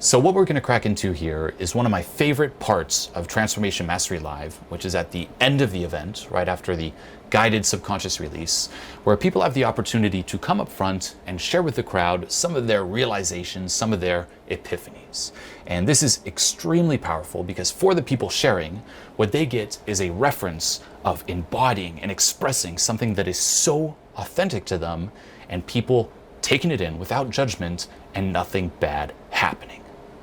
So what we're going to crack into here is one of my favorite parts of Transformation Mastery Live, which is at the end of the event, right after the guided subconscious release, where people have the opportunity to come up front and share with the crowd some of their realizations, some of their epiphanies. And this is extremely powerful because for the people sharing, what they get is a reference of embodying and expressing something that is so authentic to them, and people taking it in without judgment and nothing bad happening.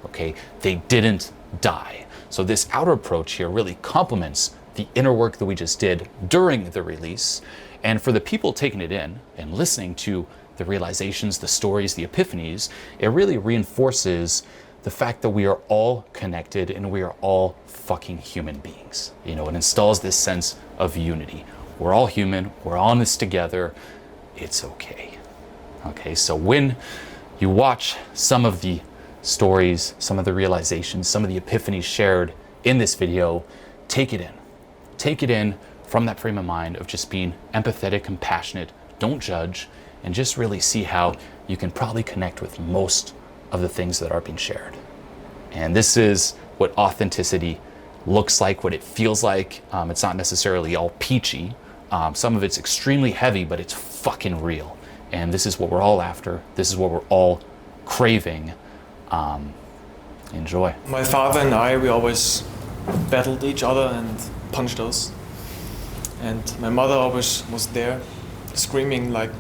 Okay, they didn't die. So this outer approach here really complements the inner work that we just did during the release. And for the people taking it in and listening to the realizations, the stories, the epiphanies, it really reinforces the fact that we are all connected and we are all fucking human beings. You know, it installs this sense of unity. We're all human, we're all in this together, it's okay. Okay, so when you watch some of the stories, some of the realizations, some of the epiphanies shared in this video, take it in. Take it in from that frame of mind of just being empathetic, compassionate, don't judge, and just really see how you can probably connect with most of the things that are being shared. And this is what authenticity looks like, what it feels like. It's not necessarily all peachy. Some of it's extremely heavy, but it's fucking real. And this is what we're all after. This is what we're all craving. Enjoy. My father and I, we always battled each other and punched us. And my mother always was there, screaming like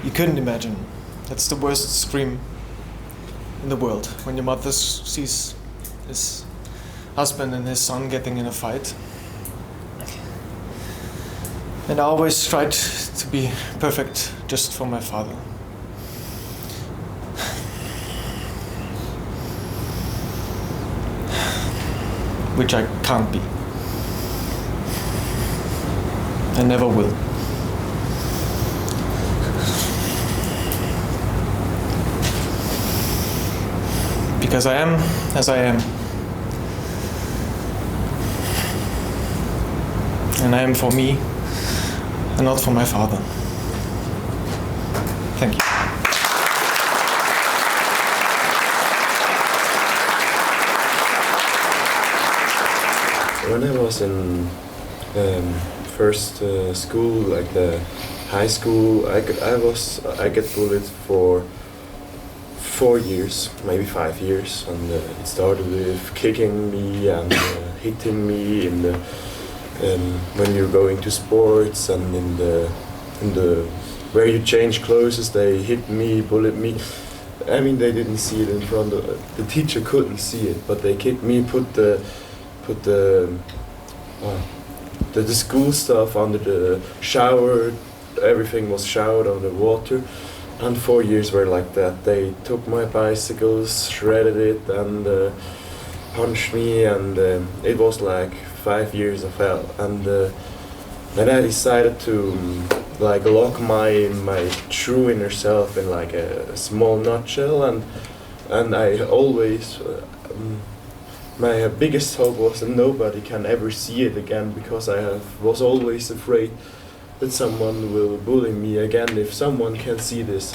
you couldn't imagine. That's the worst scream in the world, when your mother sees his husband and his son getting in a fight. And I always tried to be perfect just for my father. Which I can't be. I never will. Because I am as I am. And I am for me, and not for my father. Thank you. When I was in first school, like the high school, I get bullied for 4 years, maybe 5 years, and it started with kicking me and hitting me in the when you're going to sports, and in the where you change clothes, they hit me, bullied me. I mean, they didn't see it in front of the teacher, couldn't see it, but they kicked me, put the school stuff under the shower. Everything was showered under water, and 4 years were like that. They took my bicycles, shredded it, and punched me, and it was like 5 years of hell. And then I decided to like lock my true inner self in like a small nutshell, and I always. My biggest hope was that nobody can ever see it again, because I was always afraid that someone will bully me again if someone can see this.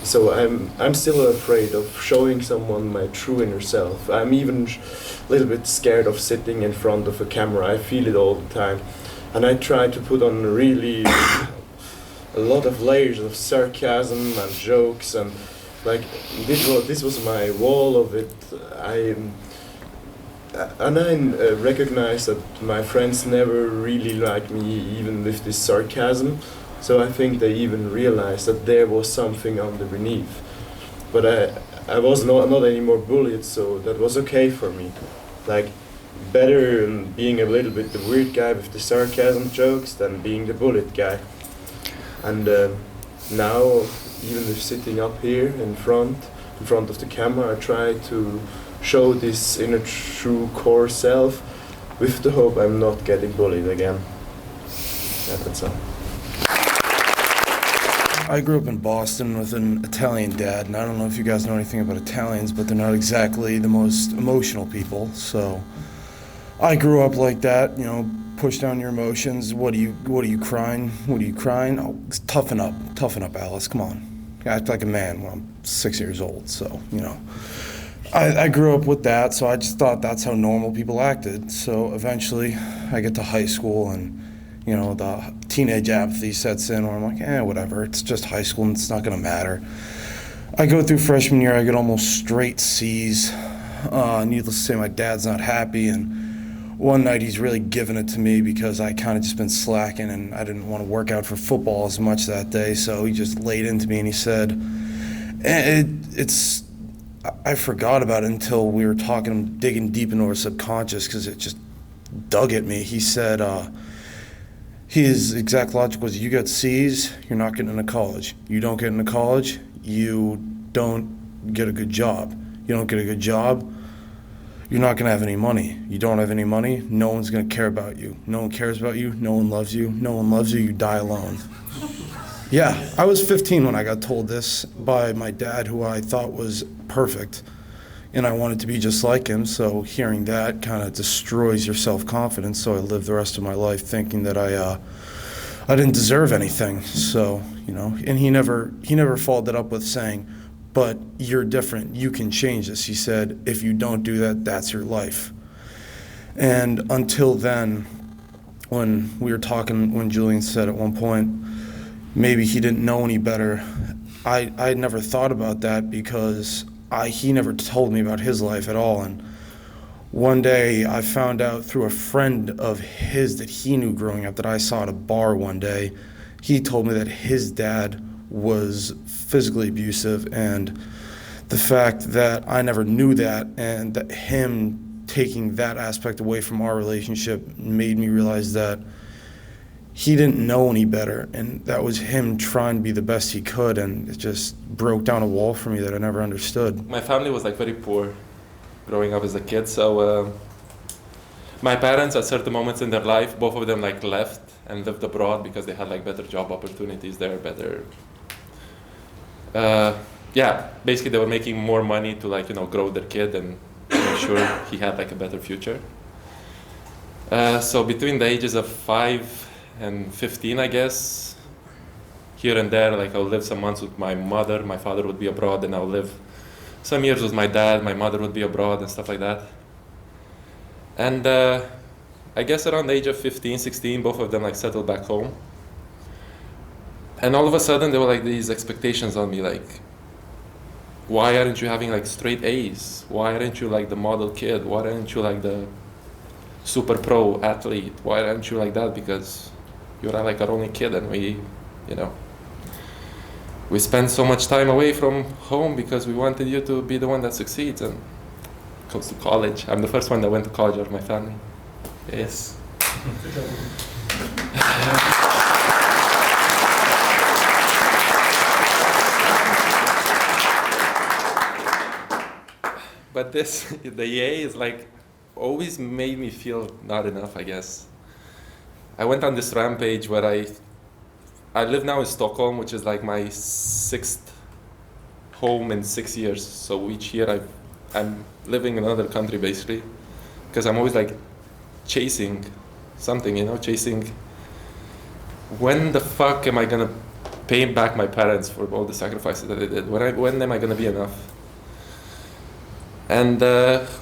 So I'm still afraid of showing someone my true inner self. I'm even a little bit scared of sitting in front of a camera. I feel it all the time, and I try to put on really a lot of layers of sarcasm and jokes, and like this was my wall of it. I recognize that my friends never really liked me, even with this sarcasm. So I think they even realized that there was something underneath. But I was not anymore bullied, so that was okay for me. Like, better being a little bit the weird guy with the sarcasm jokes than being the bullied guy. And now, even if sitting up here in front of the camera, I try to show this inner true core self, with the hope I'm not getting bullied again. Yeah, that's all. I grew up in Boston with an Italian dad, and I don't know if you guys know anything about Italians, but they're not exactly the most emotional people. So I grew up like that, you know, push down your emotions. What are you crying? What are you crying? Oh, toughen up, Alice. Come on, act like a man. Well, 6 years old. So, you know, I grew up with that, so I just thought that's how normal people acted. So eventually I get to high school and, you know, the teenage apathy sets in where I'm like, whatever, it's just high school and it's not going to matter. I go through freshman year, I get almost straight C's. Needless to say, my dad's not happy, and one night he's really giving it to me because I kind of just been slacking and I didn't want to work out for football as much that day, so he just laid into me and he said, I forgot about it until we were talking, digging deep into our subconscious because it just dug at me. He said, his exact logic was, you get C's, you're not getting into college. You don't get into college, you don't get a good job. You don't get a good job, you're not going to have any money. You don't have any money, no one's going to care about you. No one cares about you, no one loves you. No one loves you, you die alone. Yeah, I was 15 when I got told this by my dad, who I thought was perfect, and I wanted to be just like him, so hearing that kind of destroys your self-confidence, so I lived the rest of my life thinking that I didn't deserve anything. So, you know, and he never followed that up with saying, but you're different, you can change this. He said, if you don't do that, that's your life. And until then, when we were talking, when Julian said at one point, maybe he didn't know any better, I had never thought about that because he never told me about his life at all. And one day I found out through a friend of his that he knew growing up, that I saw at a bar one day. He told me that his dad was physically abusive, and the fact that I never knew that and that him taking that aspect away from our relationship made me realize that he didn't know any better, and that was him trying to be the best he could, and it just broke down a wall for me that I never understood. My family was like very poor growing up as a kid, so my parents at certain moments in their life, both of them like left and lived abroad because they had like better job opportunities there, better basically they were making more money to like, you know, grow their kid and make sure he had like a better future. So between the ages of 5 and 15, I guess, here and there, like I'll live some months with my mother, my father would be abroad, and I'll live some years with my dad, my mother would be abroad and stuff like that. And I guess around the age of 15, 16, both of them like settled back home. And all of a sudden there were like these expectations on me, like, why aren't you having like straight A's? Why aren't you like the model kid? Why aren't you like the super pro athlete? Why aren't you like that? Because you're like our only kid, and we spend so much time away from home because we wanted you to be the one that succeeds and goes to college. I'm the first one that went to college out of my family. Yes. But the EA is like always made me feel not enough, I guess. I went on this rampage where I live now in Stockholm, which is like my 6th home in 6 years. So each year I'm living in another country basically, because I'm always like chasing something, chasing when the fuck am I gonna pay back my parents for all the sacrifices that they did? When am I gonna be enough? And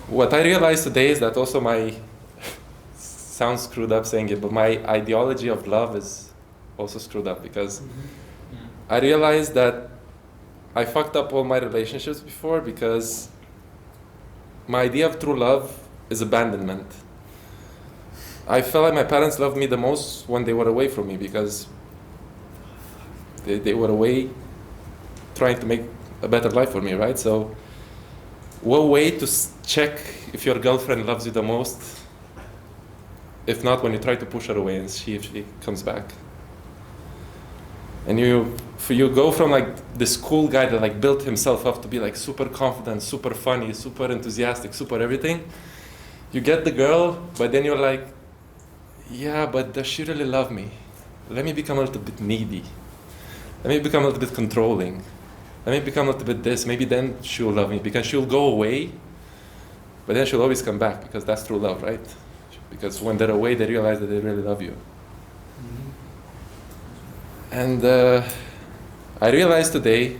what I realized today is that also sounds screwed up saying it, but my ideology of love is also screwed up, because I realized that I fucked up all my relationships before because my idea of true love is abandonment. I felt like my parents loved me the most when they were away from me, because they were away trying to make a better life for me, right? So what way to check if your girlfriend loves you the most, if not when you try to push her away and see if she comes back? And you go from like this cool guy that like built himself up to be like super confident, super funny, super enthusiastic, super everything. You get the girl, but then you're like, yeah, but does she really love me? Let me become a little bit needy. Let me become a little bit controlling. Let me become a little bit this. Maybe then she'll love me, because she'll go away, but then she'll always come back, because that's true love, right? Because when they're away, they realize that they really love you. And I realized today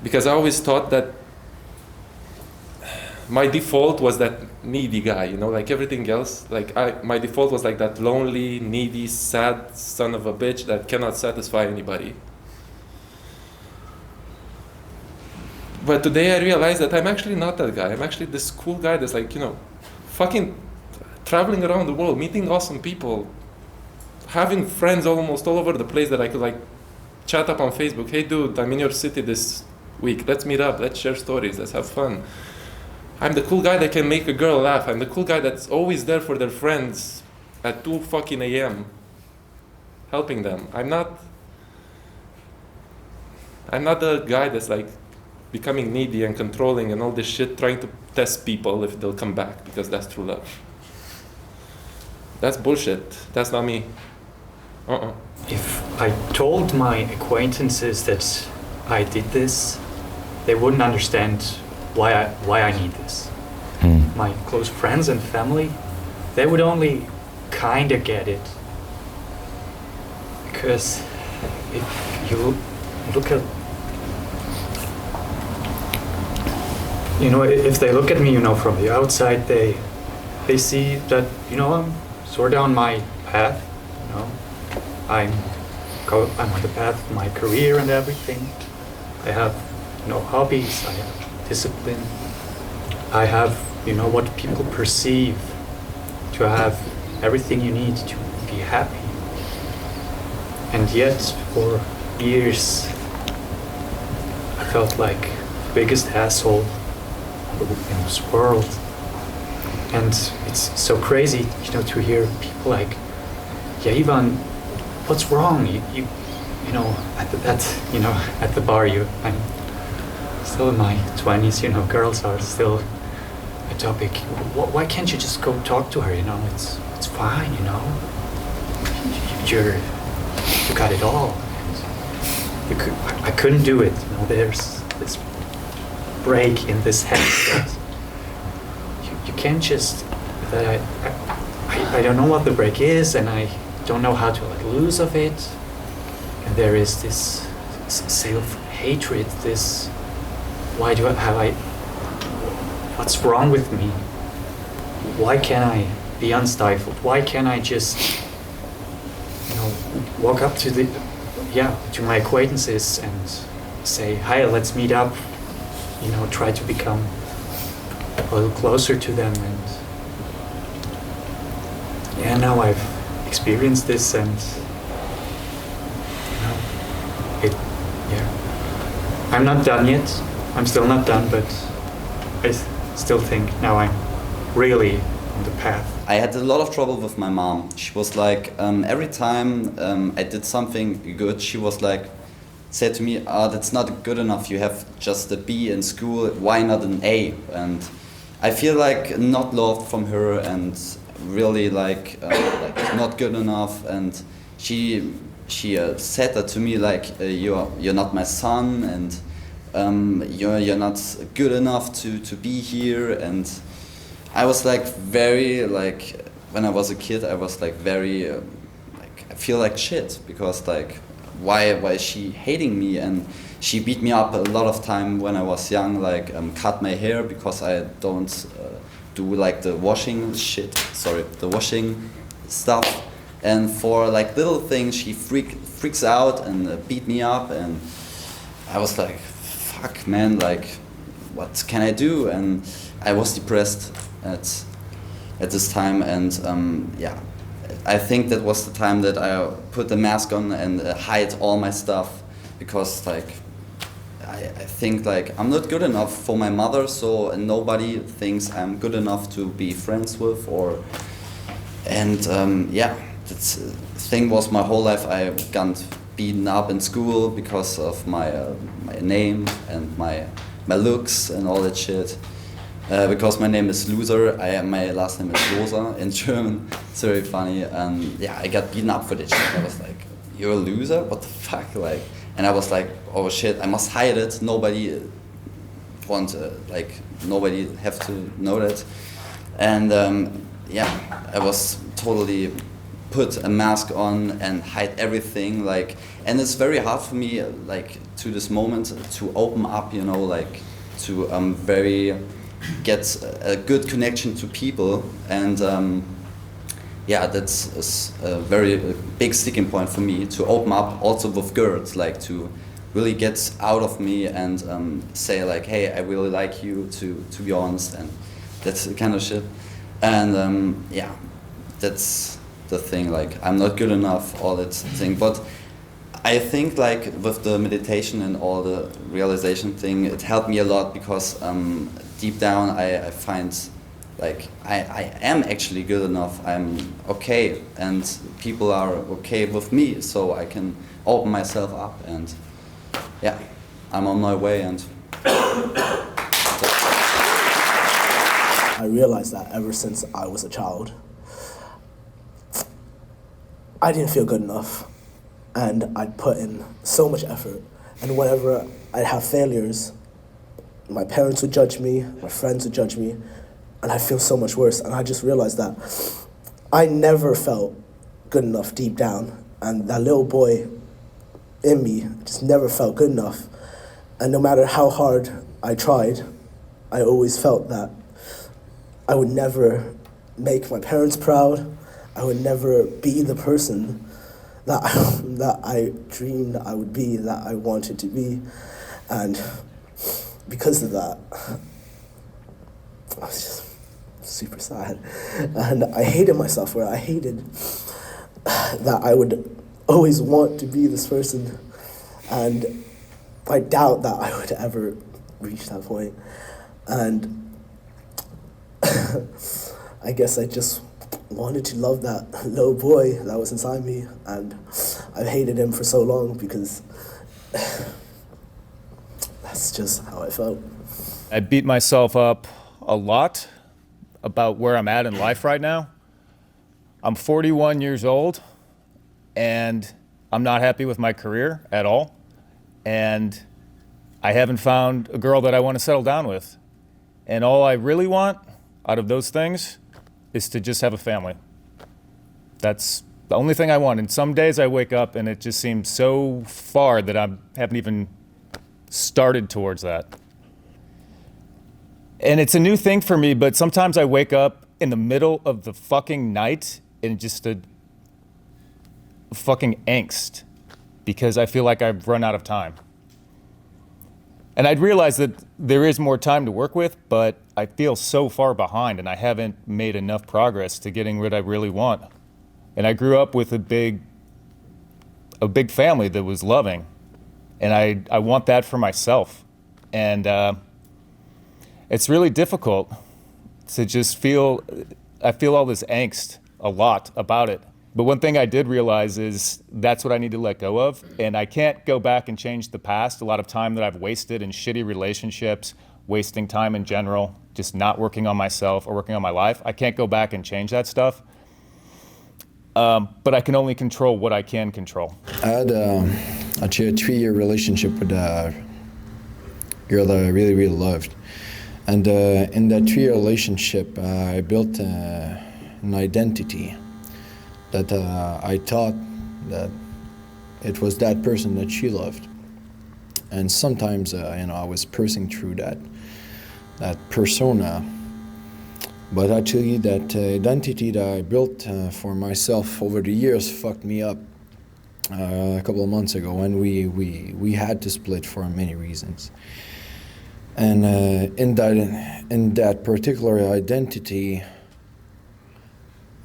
because I always thought that my default was that needy guy, you know, like everything else. Like my default was like that lonely, needy, sad son of a bitch that cannot satisfy anybody. But today I realized that I'm actually not that guy. I'm actually this cool guy that's like, you know, fucking traveling around the world, meeting awesome people, having friends almost all over the place that I could like chat up on Facebook. Hey dude, I'm in your city this week. Let's meet up. Let's share stories. Let's have fun. I'm the cool guy that can make a girl laugh. I'm the cool guy that's always there for their friends at 2 fucking a.m. helping them. I'm not the guy that's like becoming needy and controlling and all this shit, trying to test people if they'll come back, because that's true love. That's bullshit. That's not me. If I told my acquaintances that I did this, they wouldn't understand why I need this. My close friends and family, they would only kind of get it. Because if you look at, you know, if they look at me, you know, from the outside, they see that, you know, I'm sort of on my path, you know. I'm on the path of my career and everything. I have, you know, hobbies, I have discipline. I have, you know, what people perceive to have everything you need to be happy. And yet, for years, I felt like the biggest asshole in this world. And it's so crazy, you know, to hear people like, yeah, Ivan, what's wrong? You know, at the bar, I'm still in my 20s, you know, girls are still a topic. Why can't you just go talk to her, you know, it's fine, you know. You got it all. I couldn't do it, you know, there's this break in this head that you can't just, that I don't know what the break is, and I don't know how to let loose of it. And there is this self-hatred, this, what's wrong with me? Why can't I be unstifled? Why can't I just, you know, walk up to my acquaintances and say, hi, let's meet up, you know, try to become a little closer to them. And yeah, now I've experienced this, and you know, I'm not done yet. I'm still not done, but I still think now I'm really on the path. I had a lot of trouble with my mom. She was like, every time I did something good, she was like, said to me, that's not good enough, you have just a B in school, why not an A? And I feel like not loved from her, and really like not good enough. And she said that to me, like, you're not my son, and you're not good enough to be here. And I was like very, like, when I was a kid, I was like very like, I feel like shit, because like, why is she hating me? And she beat me up a lot of time when I was young, like cut my hair because I don't do like the washing stuff. And for like little things, she freaks out and beat me up. And I was like, fuck man, like what can I do? And I was depressed at this time. And yeah, I think that was the time that I put the mask on and hide all my stuff, because like I think like I'm not good enough for my mother, so nobody thinks I'm good enough to be friends with, yeah, that thing was my whole life. I got beaten up in school because of my name and my looks and all that shit. Because my name is Loser, my last name is Rosa in German. It's very funny. Yeah, I got beaten up for this shit. I was like, you're a loser? What the fuck? Like, and I was like, oh shit, I must hide it. Nobody nobody have to know that. And yeah, I was totally put a mask on and hide everything, like, and it's very hard for me, like, to this moment to open up, you know, like, to very get a good connection to people. And yeah, that's a very big sticking point for me, to open up also with girls, like, to really get out of me and say, like, hey, I really like you, to be honest, and that's the kind of shit. And yeah, that's the thing, like, I'm not good enough, all that thing. But I think, like, with the meditation and all the realization thing, it helped me a lot, because deep down I find, like, I am actually good enough, I'm okay, and people are okay with me, so I can open myself up, and yeah, I'm on my way. And I realized that ever since I was a child, I didn't feel good enough, and I'd put in so much effort, and whenever I'd have failures, my parents would judge me, my friends would judge me, and I'd feel so much worse. And I just realized that I never felt good enough deep down, and that little boy in me just never felt good enough. And no matter how hard I tried, I always felt that I would never make my parents proud. I would never be the person that I dreamed I would be, that I wanted to be. And because of that, I was just super sad. And I hated myself, where I hated that I would always want to be this person. And I doubt that I would ever reach that point. And I guess I just wanted to love that little boy that was inside me, and I've hated him for so long because that's just how I felt. I beat myself up a lot about where I'm at in life right now. I'm 41 years old, and I'm not happy with my career at all. And I haven't found a girl that I want to settle down with. And all I really want out of those things is to just have a family. That's the only thing I want. And some days I wake up and it just seems so far that I haven't even started towards that. And it's a new thing for me, but sometimes I wake up in the middle of the fucking night in just a fucking angst because I feel like I've run out of time. And I'd realize that there is more time to work with, but I feel so far behind and I haven't made enough progress to getting what I really want. And I grew up with a big family that was loving. And I want that for myself. And it's really difficult to just I feel all this angst a lot about it. But one thing I did realize is that's what I need to let go of. And I can't go back and change the past. A lot of time that I've wasted in shitty relationships, wasting time in general, just not working on myself or working on my life. I can't go back and change that stuff. But I can only control what I can control. I had actually a 3-year relationship with a girl that I really, really loved. And in that 3-year relationship, I built an identity that I thought that it was that person that she loved. And sometimes, I was passing through that persona. But actually, that identity that I built for myself over the years fucked me up a couple of months ago, and we had to split for many reasons. And in that particular identity,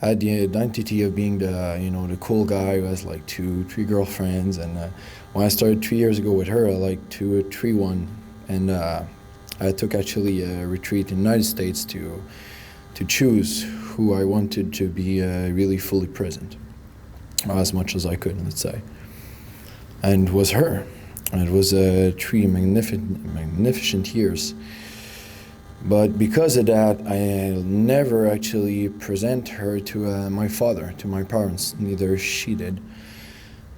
I had the identity of being the cool guy who has like 2-3 girlfriends. And when I started 3 years ago with her, I like 2 or 3 one, and I took actually a retreat in the United States to choose who I wanted to be really fully present, as much as I could, let's say. And it was her. And it was 3 magnificent years. But because of that, I never actually present her to my father, to my parents. Neither she did,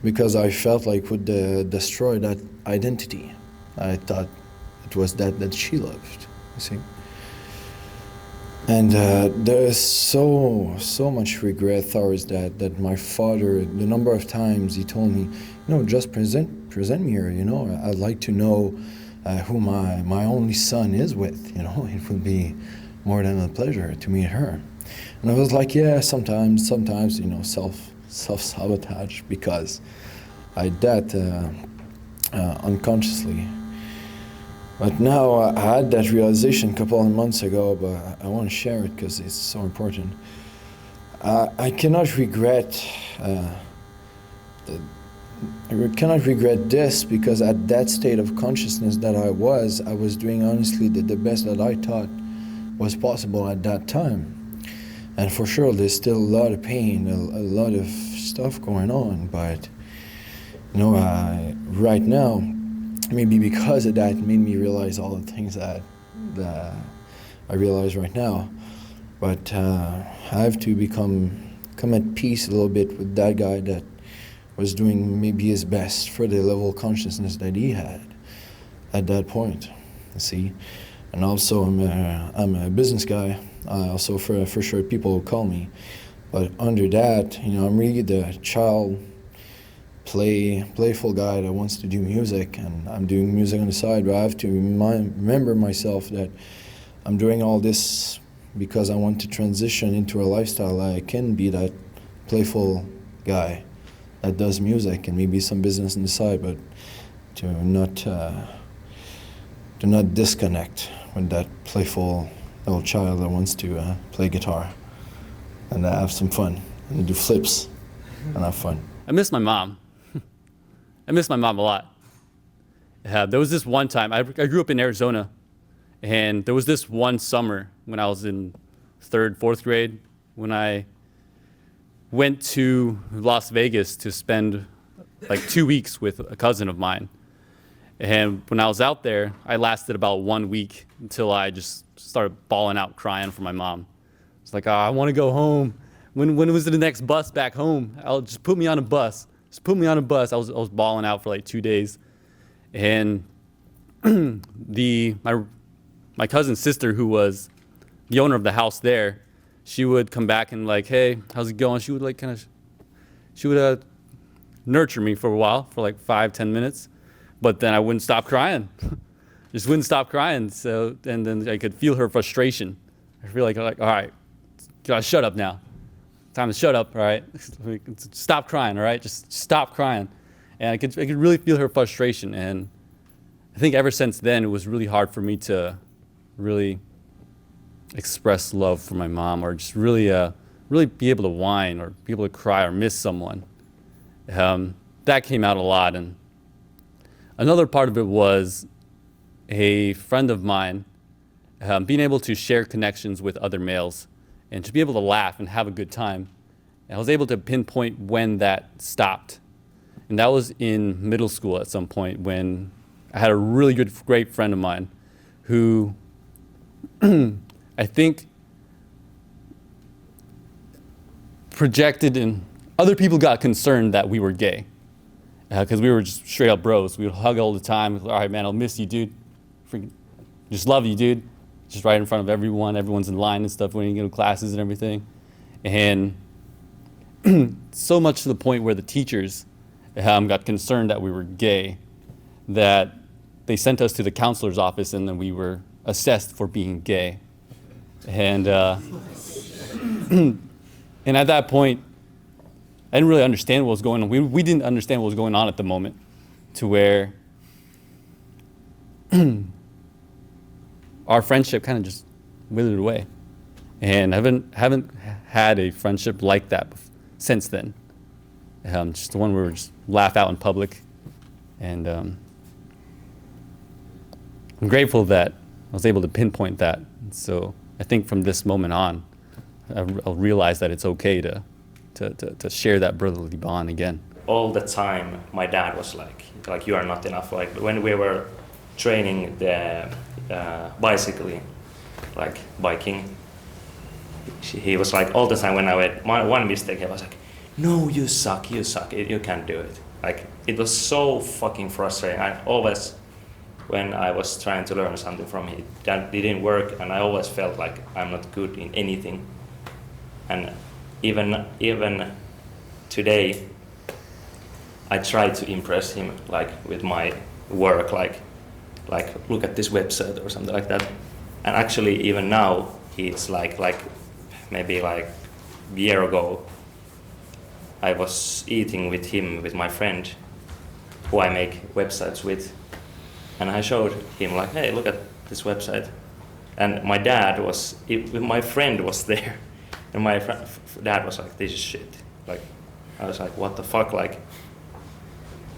because I felt like it would destroy that identity. I thought it was that she loved, you see. And there's so much regret towards that my father, the number of times he told me, just present me here, I'd like to know who my only son is with, it would be more than a pleasure to meet her. And I was like, yeah, sometimes, self-sabotage, because I did that unconsciously. But now I had that realization a couple of months ago, but I want to share it because it's so important. I cannot regret this, because at that state of consciousness that I was doing honestly the best that I thought was possible at that time. And for sure, there's still a lot of pain, a lot of stuff going on, but right now, maybe because of that, it made me realize all the things that I realize right now. But I have to come at peace a little bit with that guy that was doing maybe his best for the level of consciousness that he had at that point. See, and also I'm a business guy. Also for sure people will call me, but under that, I'm really the child, playful guy that wants to do music, and I'm doing music on the side, but I have to remember myself that I'm doing all this because I want to transition into a lifestyle that I can be that playful guy that does music and maybe some business on the side, but to not disconnect with that playful little child that wants to play guitar and have some fun and do flips and have fun. I miss my mom. I miss my mom a lot. There was this one time, I grew up in Arizona, and there was this one summer when I was in 3rd, 4th grade, when I went to Las Vegas to spend like 2 weeks with a cousin of mine. And when I was out there, I lasted about 1 week until I just started bawling out, crying for my mom. It's like, oh, I want to go home. When was the next bus back home? Just put me on a bus. Just put me on a bus. I was bawling out for like 2 days. And my cousin's sister, who was the owner of the house there, she would come back and like, hey, how's it going? She would like she would nurture me for a while, for like 5-10 minutes. But then I wouldn't stop crying. Just wouldn't stop crying. So, and then I could feel her frustration. I feel like, all right, gotta shut up now. Time to shut up, all right? Stop crying, all right? Just stop crying. And I could really feel her frustration. And I think ever since then, it was really hard for me to really express love for my mom, or just really be able to whine or be able to cry or miss someone. That came out a lot. And another part of it was a friend of mine being able to share connections with other males and to be able to laugh and have a good time. And I was able to pinpoint when that stopped. And that was in middle school at some point, when I had a really great friend of mine who I think projected, and other people got concerned that we were gay. Because we were just straight up bros. We would hug all the time. All right, man, I'll miss you, dude. Freaking, just love you, dude. Just right in front of everyone. Everyone's in line and stuff when you go to classes and everything. And so much to the point where the teachers got concerned that we were gay, that they sent us to the counselor's office, and then we were assessed for being gay. And and at that point, I didn't really understand what was going on. We didn't understand what was going on at the moment, to where our friendship kind of just withered away. And I haven't had a friendship like that since then. Just the one where we just laugh out in public. And I'm grateful that I was able to pinpoint that. So I think from this moment on, I'll realize that it's okay to share that brotherly bond again. All the time, my dad was like, you are not enough. Like when we were training the bicycling, like biking, he was like all the time when I made one mistake, he was like, no, you suck, you can't do it. Like it was so fucking frustrating. I always when I was trying to learn something from him. That didn't work, and I always felt like I'm not good in anything. And even today, I try to impress him like with my work, like look at this website or something like that. And actually, even now, it's like maybe like a year ago, I was eating with him, with my friend, who I make websites with, and I showed him like, hey, look at this website. And my dad was, my friend was there, and my dad was like, this is shit. Like, I was like, what the fuck? Like,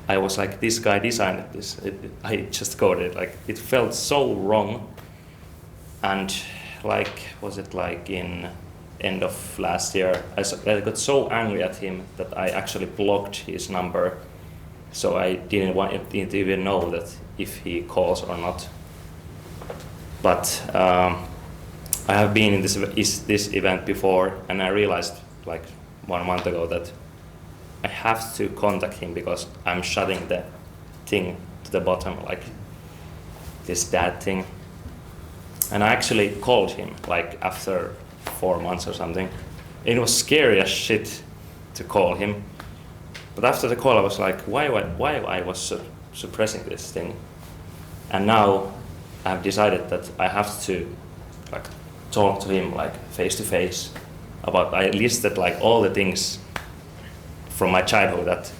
I was like, this guy designed this. I just coded it. Like, it felt so wrong. And like, was it like in end of last year, I got so angry at him that I actually blocked his number. So I didn't to even know that if he calls or not. But I have been in this event before, and I realized like 1 month ago that I have to contact him because I'm shutting the thing to the bottom, like this dad thing. And I actually called him like after 4 months or something. It was scary as shit to call him. But after the call, I was like, why I was suppressing this thing? And now I've decided that I have to like talk to him like face to face about. I listed like all the things from my childhood that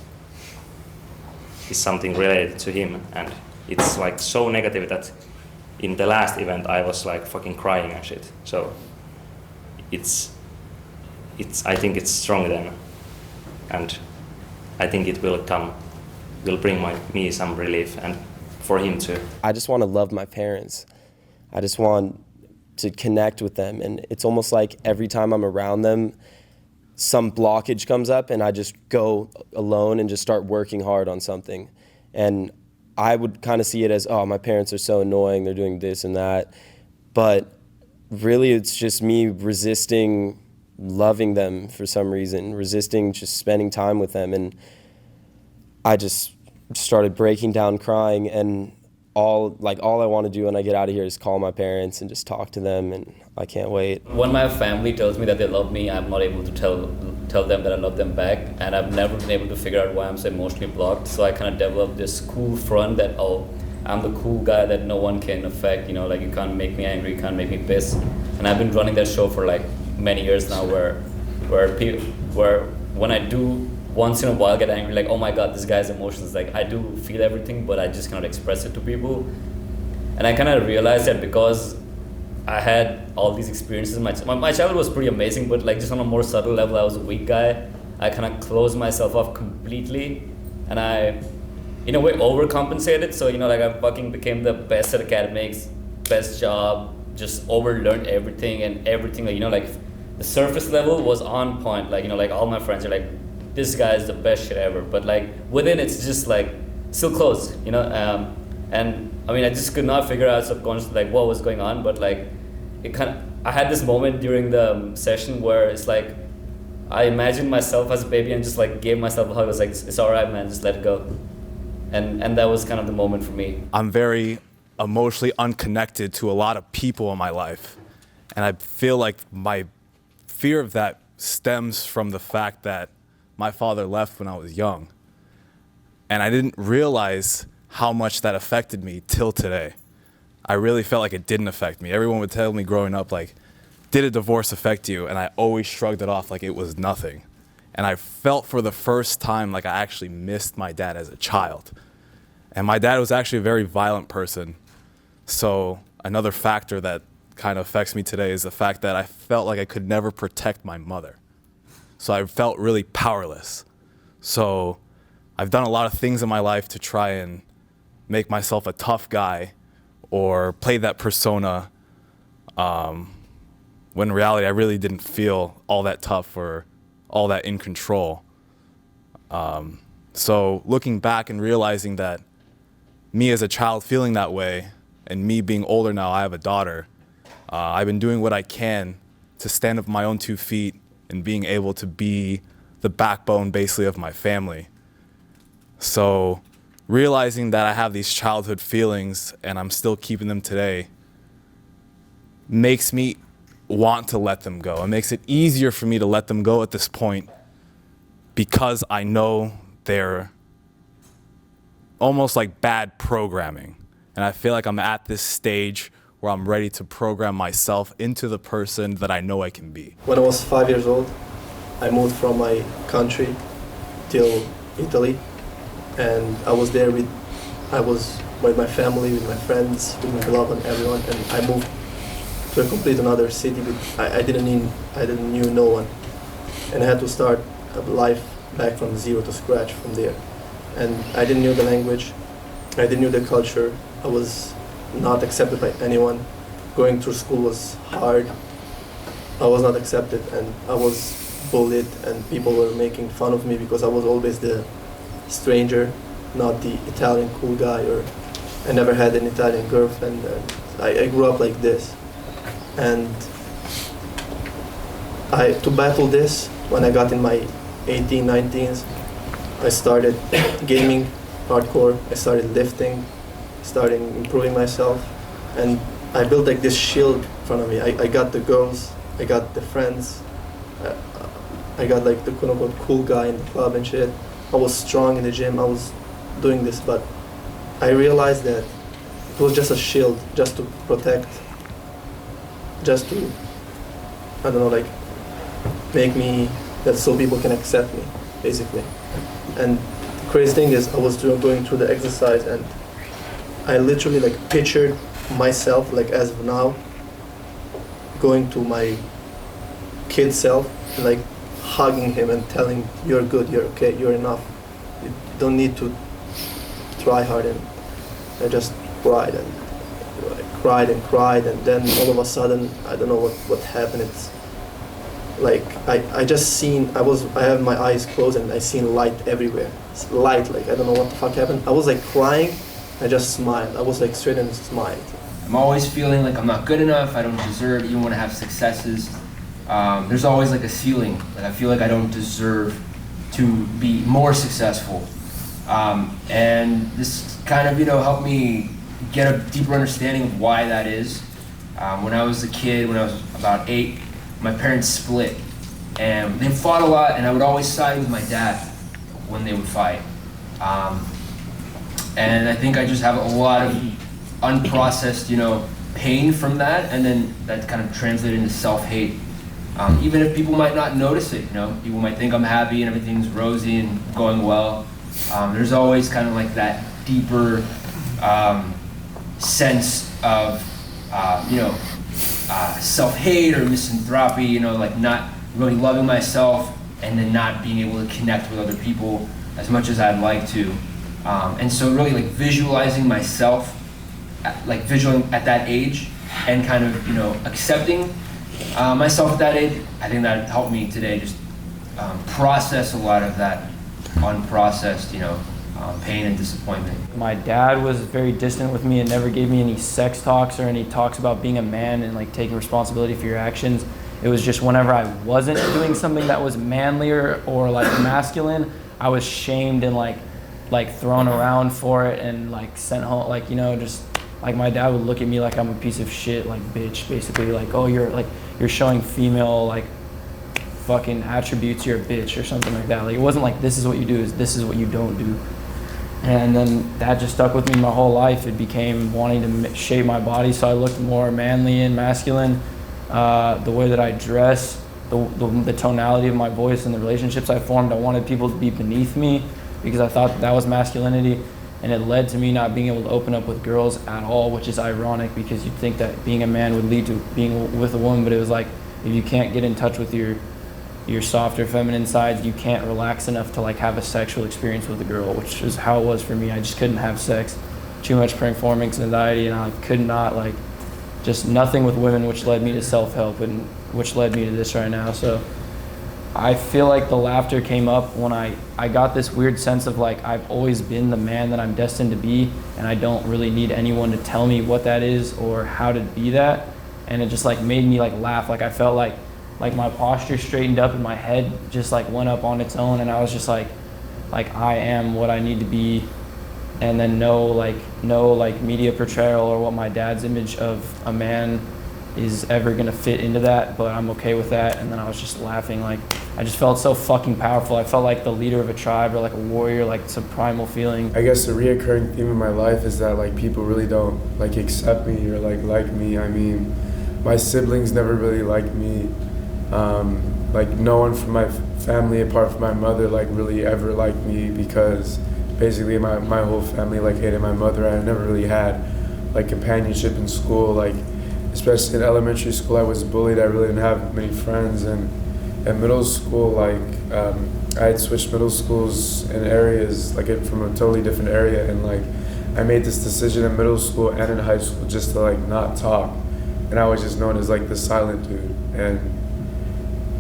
is something related to him, and it's like so negative that in the last event I was like fucking crying and shit. So I think it's strong then, and I think it will bring me some relief, and for him too. I just want to love my parents. I just want to connect with them, and it's almost like every time I'm around them, some blockage comes up and I just go alone and just start working hard on something. And I would kind of see it as, oh, my parents are so annoying, they're doing this and that. But really it's just me resisting loving them for some reason, resisting just spending time with them. And I just started breaking down crying, and all I want to do when I get out of here is call my parents and just talk to them, and I can't wait. When my family tells me that they love me, I'm not able to tell them that I love them back, and I've never been able to figure out why I'm so emotionally blocked. So I kind of developed this cool front that, oh, I'm the cool guy that no one can affect, like you can't make me angry, you can't make me pissed. And I've been running that show for like many years now, where when I do once in a while get angry, like, oh my god, this guy's emotions, like I do feel everything, but I just cannot express it to people. And I kind of realized that because I had all these experiences, my childhood was pretty amazing, but like just on a more subtle level, I was a weak guy. I kind of closed myself off completely, and I, in a way, overcompensated. So, like I fucking became the best at academics, best job, just overlearned everything, and everything, like the surface level was on point. Like, like all my friends are like, this guy is the best shit ever. But like within, it's just like still closed, and I mean, I just could not figure out subconsciously like what was going on. But like I had this moment during the session where it's like I imagined myself as a baby and just like gave myself a hug. I was like, it's all right, man, just let it go. And that was kind of the moment for me. I'm very emotionally unconnected to a lot of people in my life. And I feel like my fear of that stems from the fact that my father left when I was young. And I didn't realize how much that affected me till today. I really felt like it didn't affect me. Everyone would tell me growing up, like, did a divorce affect you? And I always shrugged it off like it was nothing. And I felt for the first time like I actually missed my dad as a child. And my dad was actually a very violent person. So another factor that kind of affects me today is the fact that I felt like I could never protect my mother. So I felt really powerless. So I've done a lot of things in my life to try and make myself a tough guy or play that persona, when in reality I really didn't feel all that tough or all that in control. So looking back and realizing that me as a child feeling that way, and me being older now, I have a daughter, I've been doing what I can to stand up on my own 2 feet and being able to be the backbone basically of my family. So realizing that I have these childhood feelings and I'm still keeping them today makes me want to let them go. It makes it easier for me to let them go at this point because I know they're almost like bad programming. And I feel like I'm at this stage where I'm ready to program myself into the person that I know I can be. When I was 5 years old, I moved from my country till Italy, and I was with my family, with my friends, with my beloved and everyone, and I moved to a complete another city. I didn't knew no one, and I had to start a life back from zero to scratch from there. And I didn't know the language, I didn't know the culture. I was not accepted by anyone. Going through school was hard. I was not accepted, and I was bullied, and people were making fun of me because I was always the stranger, not the Italian cool guy, or I never had an Italian girlfriend. I grew up like this. And to battle this, when I got in my 18, 19s, I started gaming hardcore, I started lifting, started improving myself, and I built like this shield in front of me. I got the girls, I got the friends, I got like the quote unquote cool guy in the club and shit. I was strong in the gym, I was doing this, but I realized that it was just a shield, just to protect, just to, I don't know, like make me, that so people can accept me, basically. And the crazy thing is, I was going through the exercise, and I literally like pictured myself, like as of now, going to my kid self, and like hugging him and telling, you're good, you're okay, you're enough. You don't need to try hard. And I just cried and cried, and then all of a sudden, I don't know what happened. It's like I just seen, I have my eyes closed and I seen light everywhere. It's light, like I don't know what the fuck happened. I was like crying, I just smiled. I was like straight and smiled. I'm always feeling like I'm not good enough, I don't deserve, even when I have successes. There's always like a ceiling, like I feel like I don't deserve to be more successful. And this kind of, helped me get a deeper understanding of why that is. When I was a kid, when I was about 8, my parents split, and they fought a lot, and I would always side with my dad when they would fight. And I think I just have a lot of unprocessed, pain from that, and then that kind of translated into self-hate. Even if people might not notice it, people might think I'm happy and everything's rosy and going well. There's always kind of like that deeper sense of, self-hate or misanthropy, like not really loving myself and then not being able to connect with other people as much as I'd like to. And so really like visualizing myself, visualizing at that age and kind of, accepting myself at that age, I think that helped me today just process a lot of that unprocessed, pain and disappointment. My dad was very distant with me and never gave me any sex talks or any talks about being a man and like taking responsibility for your actions. It was just whenever I wasn't doing something that was manlier or like masculine, I was shamed and like thrown around for it and like sent home, just like my dad would look at me like I'm a piece of shit, like bitch, basically, like, oh, you're showing female like fucking attributes, you're a bitch or something like that. Like it wasn't like this is what you do, this is what you don't do. And then that just stuck with me my whole life. It became wanting to shape my body so I looked more manly and masculine. The way that I dress, the tonality of my voice and the relationships I formed, I wanted people to be beneath me because I thought that was masculinity. And it led to me not being able to open up with girls at all, which is ironic because you'd think that being a man would lead to being with a woman, but it was like if you can't get in touch with your softer feminine sides, you can't relax enough to like have a sexual experience with a girl, which is how it was for me. I just couldn't have sex. Too much performance anxiety, and I could not just nothing with women, which led me to self-help and which led me to this right now. So I feel like the laughter came up when I got this weird sense of like I've always been the man that I'm destined to be, and I don't really need anyone to tell me what that is or how to be that. And it just like made me like laugh. Like I felt like my posture straightened up and my head just like went up on its own, and I was just like I am what I need to be and then no media portrayal or what my dad's image of a man is ever gonna fit into that, but I'm okay with that. And then I was just laughing, like, I just felt so fucking powerful. I felt like the leader of a tribe or like a warrior, like it's a primal feeling. I guess the reoccurring theme of my life is that like people really don't like accept me or like me. I mean, my siblings never really liked me. Like no one from my family apart from my mother like really ever liked me, because basically my whole family like hated my mother. I never really had like companionship in school, like especially in elementary school I was bullied. I really didn't have many friends, and in middle school like I had switched middle schools and areas like from a totally different area, and like I made this decision in middle school and in high school just to like not talk, and I was just known as like the silent dude, and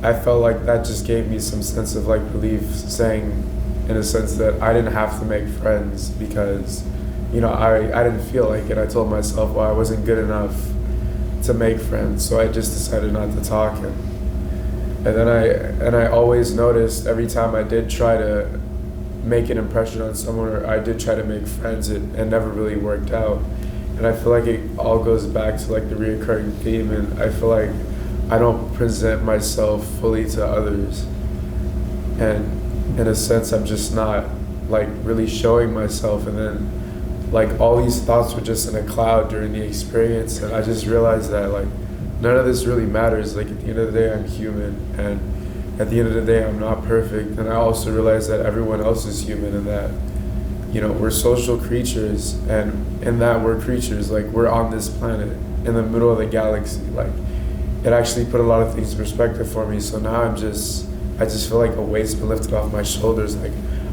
I felt like that just gave me some sense of like relief, saying in a sense that I didn't have to make friends because, you know, I didn't feel like it. I told myself, well, I wasn't good enough to make friends, so I just decided not to talk. And then I always noticed every time I did try to make an impression on someone, or I did try to make friends, it never really worked out. And I feel like it all goes back to like the reoccurring theme, and I feel like I don't present myself fully to others, and in a sense I'm just not like really showing myself. And then like all these thoughts were just in a cloud during the experience, and I just realized that like none of this really matters. Like at the end of the day I'm human, and at the end of the day I'm not perfect. And I also realized that everyone else is human, and that, you know, we're social creatures, and in that we're creatures, like we're on this planet in the middle of the galaxy. Like it actually put a lot of things in perspective for me. So now I just feel like a weight's been lifted off my shoulders. Like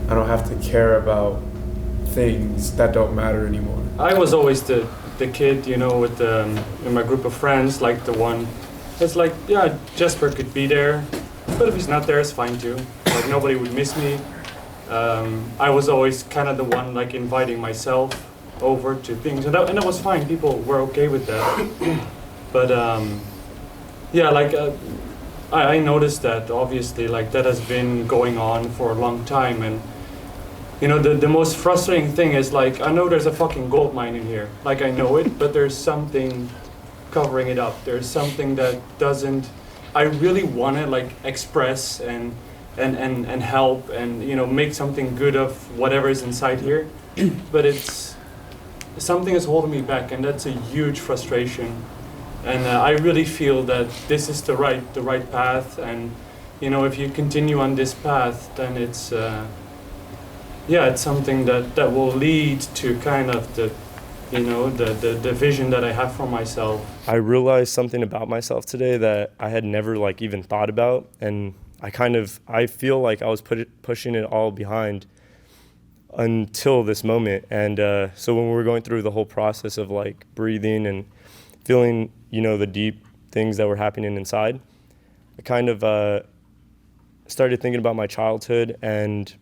I don't have to care about things that don't matter anymore. I was always the kid, you know, with in my group of friends, like the one that's like, yeah, Jesper could be there, but if he's not there, it's fine too. Like nobody would miss me. I was always kind of the one like inviting myself over to things, and that was fine. People were okay with that. But yeah, like I noticed that obviously like that has been going on for a long time, and you know the most frustrating thing is like I know there's a fucking gold mine in here, like I know it, but there's something covering it up. There's something that doesn't. I really want to like express and help and, you know, make something good of whatever is inside here, but it's something is holding me back, and that's a huge frustration. And I really feel that this is the right path, and you know, if you continue on this path, then it's it's something that will lead to kind of the, you know, the vision that I have for myself. I realized something about myself today that I had never like even thought about, and I feel like I was pushing it all behind until this moment. And so when we were going through the whole process of like breathing and feeling, you know, the deep things that were happening inside, I kind of started thinking about my childhood and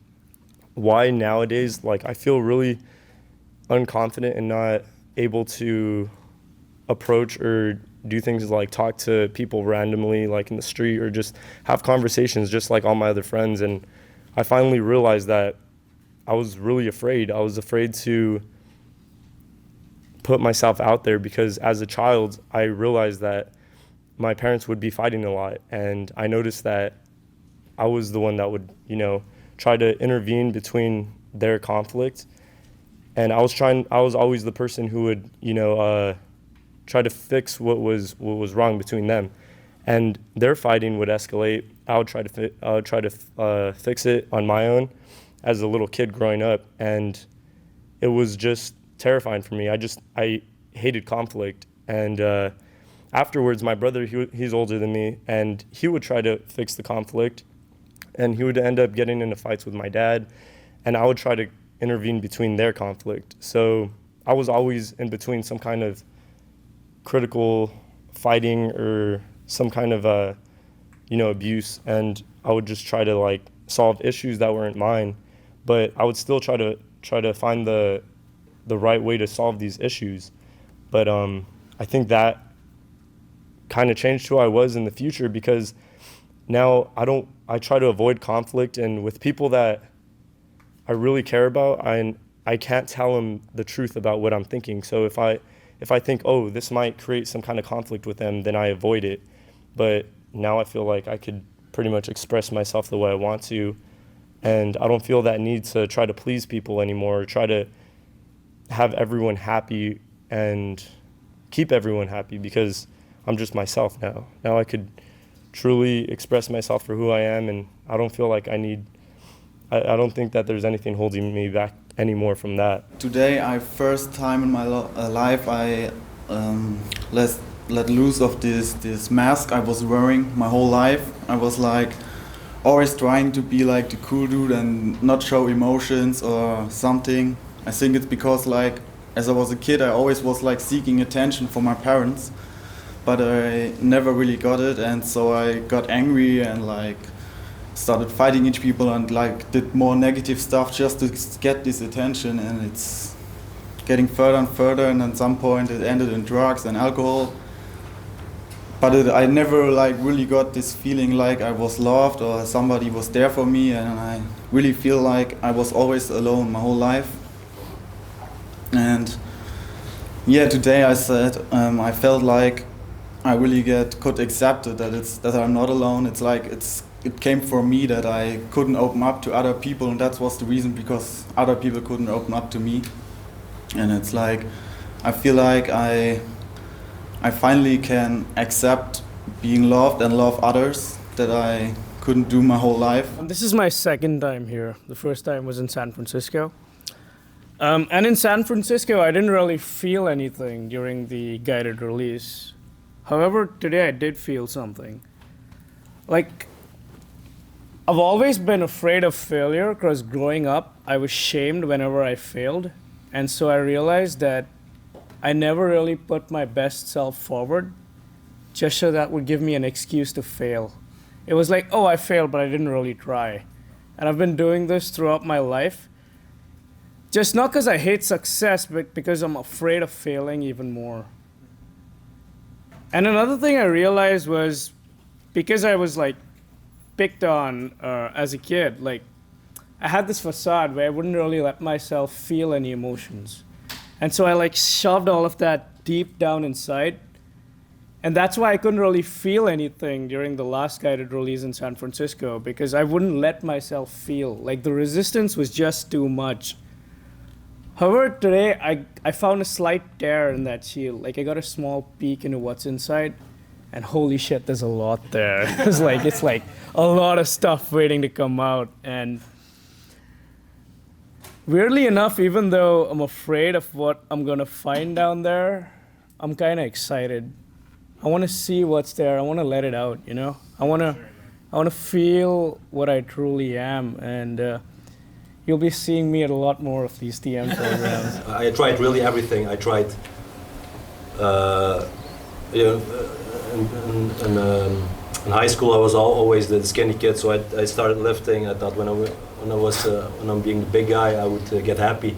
why nowadays, like, I feel really unconfident and not able to approach or do things like talk to people randomly, like in the street, or just have conversations just like all my other friends. And I finally realized that I was really afraid. I was afraid to put myself out there because as a child, I realized that my parents would be fighting a lot. And I noticed that I was the one that would, you know, try to intervene between their conflict. And I was always the person who would, you know, try to fix what was wrong between them. And their fighting would escalate. I would try to fix it on my own as a little kid growing up. And it was just terrifying for me. I hated conflict. And afterwards, my brother, he's older than me, and he would try to fix the conflict. And he would end up getting into fights with my dad, and I would try to intervene between their conflict. So I was always in between some kind of critical fighting or some kind of you know, abuse, and I would just try to like solve issues that weren't mine, but I would still try to find the right way to solve these issues. But I think that kind of changed who I was in the future, because now I try to avoid conflict, and with people that I really care about, I can't tell him the truth about what I'm thinking. So if I think, oh, this might create some kind of conflict with them, then I avoid it. But now I feel like I could pretty much express myself the way I want to, and I don't feel that need to try to please people anymore, or try to have everyone happy and keep everyone happy, because I'm just myself now. Now I could truly express myself for who I am, and I don't feel like I don't think that there's anything holding me back anymore from that. Today, first time in my life, I let loose of this mask I was wearing my whole life. I was like always trying to be like the cool dude and not show emotions or something. I think it's because like as I was a kid, I always was like seeking attention from my parents, but I never really got it, and so I got angry and like started fighting each people and like did more negative stuff just to get this attention, and it's getting further and further, and at some point it ended in drugs and alcohol. But I never like really got this feeling like I was loved or somebody was there for me, and I really feel like I was always alone my whole life. And yeah, today I said I felt like I really could accept it, that I'm not alone. It's like it came from me that I couldn't open up to other people, and that was the reason, because other people couldn't open up to me. And it's like I feel like I finally can accept being loved and love others that I couldn't do my whole life. This is my second time here. The first time was in San Francisco. And in San Francisco, I didn't really feel anything during the guided release. However, today I did feel something. Like, I've always been afraid of failure because growing up, I was shamed whenever I failed. And so I realized that I never really put my best self forward just so that would give me an excuse to fail. It was like, oh, I failed, but I didn't really try. And I've been doing this throughout my life. Just not because I hate success, but because I'm afraid of failing even more. And another thing I realized was because I was like picked on as a kid, like I had this facade where I wouldn't really let myself feel any emotions. And so I like shoved all of that deep down inside. And that's why I couldn't really feel anything during the last guided release in San Francisco, because I wouldn't let myself feel. Like the resistance was just too much. However, today I found a slight tear in that shield. Like I got a small peek into what's inside, and holy shit, there's a lot there. It's like a lot of stuff waiting to come out. And weirdly enough, even though I'm afraid of what I'm gonna find down there, I'm kind of excited. I want to see what's there. I want to let it out, you know? I want to feel what I truly am, and you'll be seeing me at a lot more of these TM programs. I tried really everything. I tried, in high school I was always the skinny kid, so I started lifting. I thought when I'm being the big guy, I would get happy,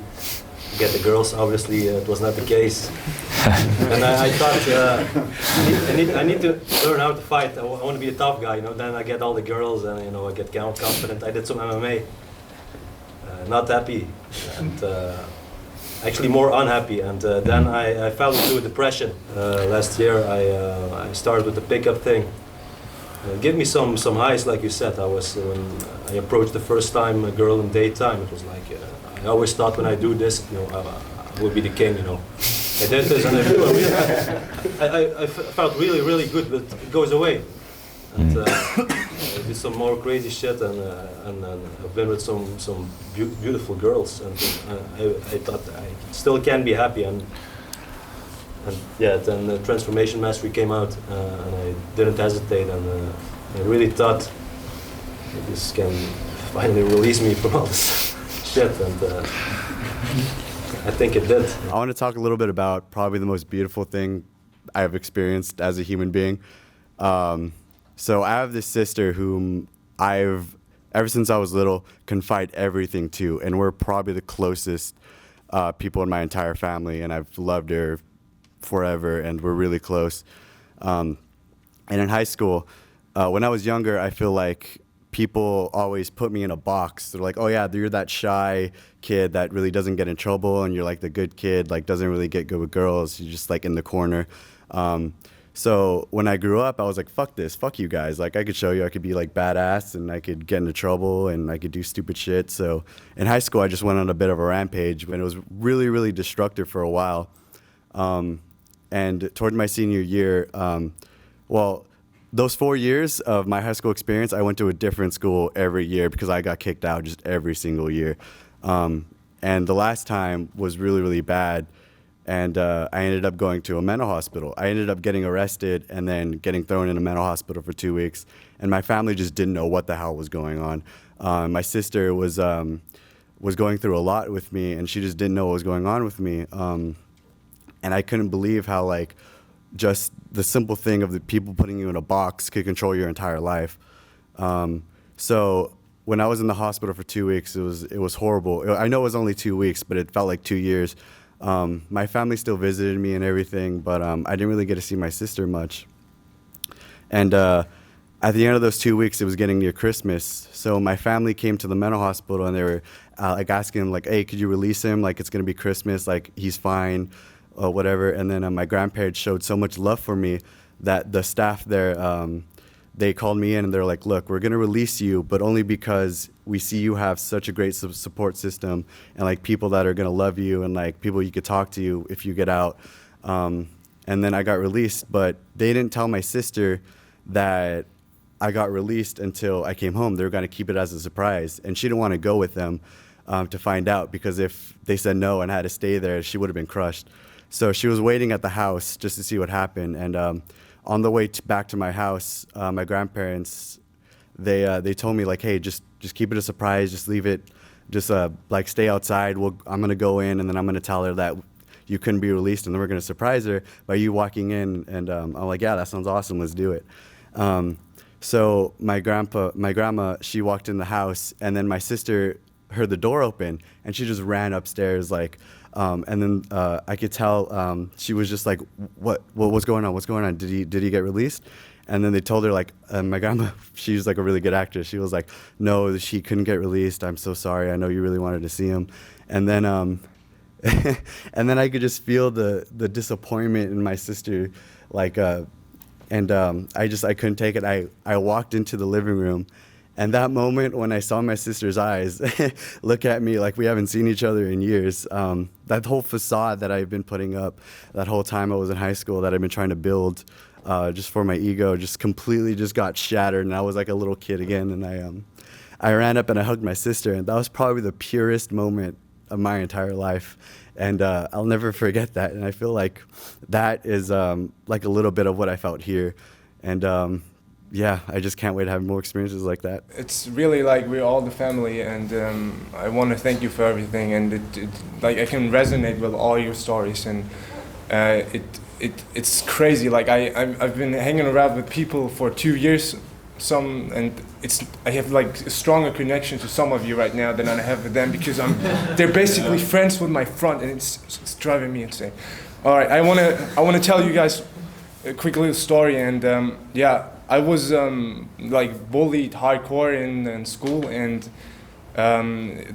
get the girls. Obviously, it was not the case. And I thought I need to learn how to fight. I want to be a tough guy, you know. Then I get all the girls, and you know I get confident. I did some MMA. Not happy, and actually more unhappy. And then I fell into a depression. Last year I started with the pickup thing. It gave me some highs, like you said. When I approached the first time a girl in daytime, it was like I always thought when I do this, you know, I will be the king, you know. I did this and I felt really, really good, but it goes away. And I did some more crazy shit, and I've been with some beautiful girls, and I thought I still can be happy, and yeah, then the Transformation Mastery came out, and I didn't hesitate, and I really thought this can finally release me from all this shit, and I think it did. I want to talk a little bit about probably the most beautiful thing I have experienced as a human being. So I have this sister whom I've, ever since I was little, confide everything to, and we're probably the closest people in my entire family, and I've loved her forever, and we're really close. And in high school, when I was younger, I feel like people always put me in a box. They're like, oh yeah, you're that shy kid that really doesn't get in trouble, and you're like the good kid, like doesn't really get good with girls. You're just like in the corner. So when I grew up, I was like, fuck this, fuck you guys. Like I could show you I could be like badass and I could get into trouble and I could do stupid shit. So in high school, I just went on a bit of a rampage, but it was really, really destructive for a while. And toward my senior year, well, those 4 years of my high school experience, I went to a different school every year because I got kicked out just every single year. And the last time was really, really bad. And I ended up going to a mental hospital. I ended up getting arrested and then getting thrown in a mental hospital for 2 weeks. And my family just didn't know what the hell was going on. My sister was going through a lot with me, and she just didn't know what was going on with me. And I couldn't believe how like just the simple thing of the people putting you in a box could control your entire life. So when I was in the hospital for 2 weeks, it was horrible. I know it was only 2 weeks, but it felt like 2 years. My family still visited me and everything, but I didn't really get to see my sister much. And at the end of those 2 weeks, it was getting near Christmas. So my family came to the mental hospital and they were like asking him like, hey, could you release him? Like it's gonna be Christmas, like he's fine, or whatever. And then my grandparents showed so much love for me that the staff there, they called me in and they're like, look, we're gonna release you, but only because we see you have such a great support system and like people that are gonna love you and like people you could talk to if you get out. And then I got released, but they didn't tell my sister that I got released until I came home. They were gonna keep it as a surprise, and she didn't wanna go with them to find out, because if they said no and had to stay there, she would have been crushed. So she was waiting at the house just to see what happened. And on the way back to my house, my grandparents, they told me like, hey, just keep it a surprise, just leave it, just like stay outside. I'm gonna go in and then I'm gonna tell her that you couldn't be released, and then we're gonna surprise her by you walking in. And I'm like, yeah, that sounds awesome, let's do it. So my grandma, she walked in the house, and then my sister heard the door open and she just ran upstairs like, and then I could tell she was just like, what's going on? What's going on? Did he get released? And then they told her like, my grandma, she's like a really good actress. She was like, no, he couldn't get released. I'm so sorry. I know you really wanted to see him. And then, and then I could just feel the disappointment in my sister, like, and I couldn't take it. I walked into the living room. And that moment when I saw my sister's eyes look at me like we haven't seen each other in years, that whole facade that I've been putting up that whole time I was in high school that I've been trying to build just for my ego just completely just got shattered, and I was like a little kid again. And I ran up and I hugged my sister, and that was probably the purest moment of my entire life. And I'll never forget that. And I feel like that is like a little bit of what I felt here. And yeah, I just can't wait to have more experiences like that. It's really like we're all the family, and I want to thank you for everything. And it like I can resonate with all your stories, and it's crazy. Like I've been hanging around with people for 2 years, and I have like a stronger connection to some of you right now than I have with them, because they're basically friends with my front, and it's driving me insane. All right, I wanna tell you guys a quick little story, and yeah. I was like bullied hardcore in school, and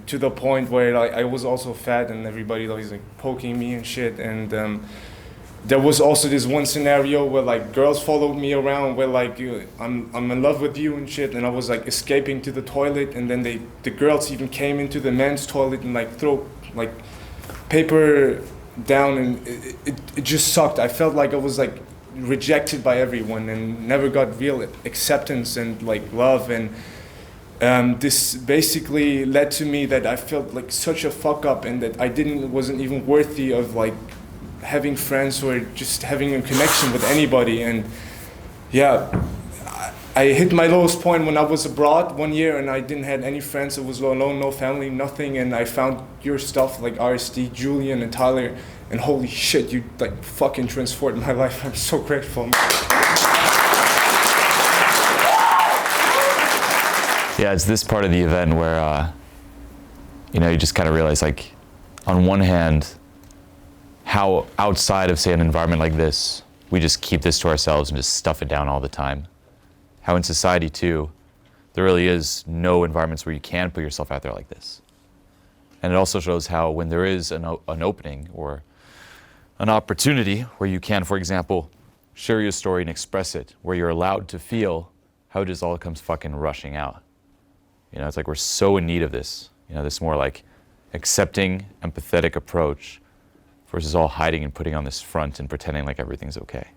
to the point where like I was also fat, and everybody was like poking me and shit. And there was also this one scenario where like girls followed me around, where like I'm in love with you and shit, and I was like escaping to the toilet, and then the girls even came into the men's toilet and like throw like paper down, and it just sucked. I felt like I was like rejected by everyone and never got real acceptance and like love, and this basically led to me that I felt like such a fuck up, and that I wasn't even worthy of like having friends or just having a connection with anybody. And yeah, I hit my lowest point when I was abroad 1 year, and I didn't have any friends. I was alone, no family, nothing, and I found your stuff like RSD, Julian and Tyler. And holy shit, you like fucking transformed my life. I'm so grateful. Yeah, it's this part of the event where, you just kind of realize, like, on one hand, how outside of, say, an environment like this, we just keep this to ourselves and just stuff it down all the time. How in society, too, there really is no environments where you can put yourself out there like this. And it also shows how when there is an opening or an opportunity where you can, for example, share your story and express it, where you're allowed to feel, how it just all comes fucking rushing out. You know, it's like we're so in need of this, you know, this more like accepting, empathetic approach versus all hiding and putting on this front and pretending like everything's okay.